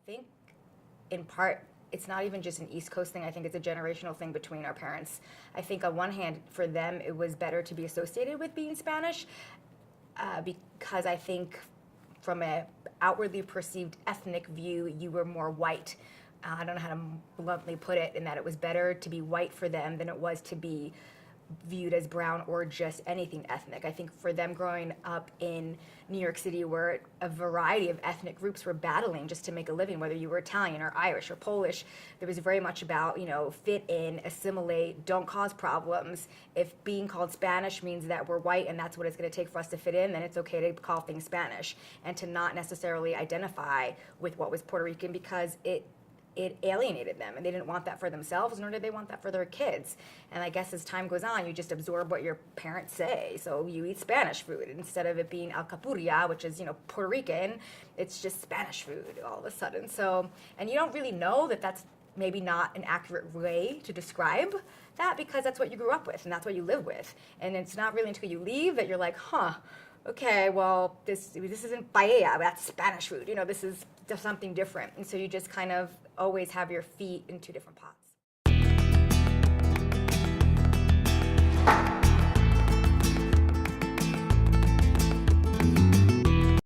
think in part it's not even just an East Coast thing. I think it's a generational thing between our parents. I think on one hand, for them, it was better to be associated with being Spanish because I think from a outwardly perceived ethnic view, you were more white. I don't know how to bluntly put it, in that it was better to be white for them than it was to be viewed as brown or just anything ethnic. I think for them growing up in New York City, where a variety of ethnic groups were battling just to make a living, whether you were Italian or Irish or Polish, there was very much about, fit in, assimilate, don't cause problems. If being called Spanish means that we're white and that's what it's going to take for us to fit in, then it's okay to call things Spanish and to not necessarily identify with what was Puerto Rican, because it alienated them, and they didn't want that for themselves, nor did they want that for their kids. And I guess as time goes on, you just absorb what your parents say. So you eat Spanish food instead of it being alcapurria, which is Puerto Rican. It's just Spanish food all of a sudden. So, and you don't really know that that's maybe not an accurate way to describe that, because that's what you grew up with and that's what you live with. And it's not really until you leave that you're like, okay, well, this isn't paella, that's Spanish food. This is something different. And so you just kind of always have your feet in two different pots.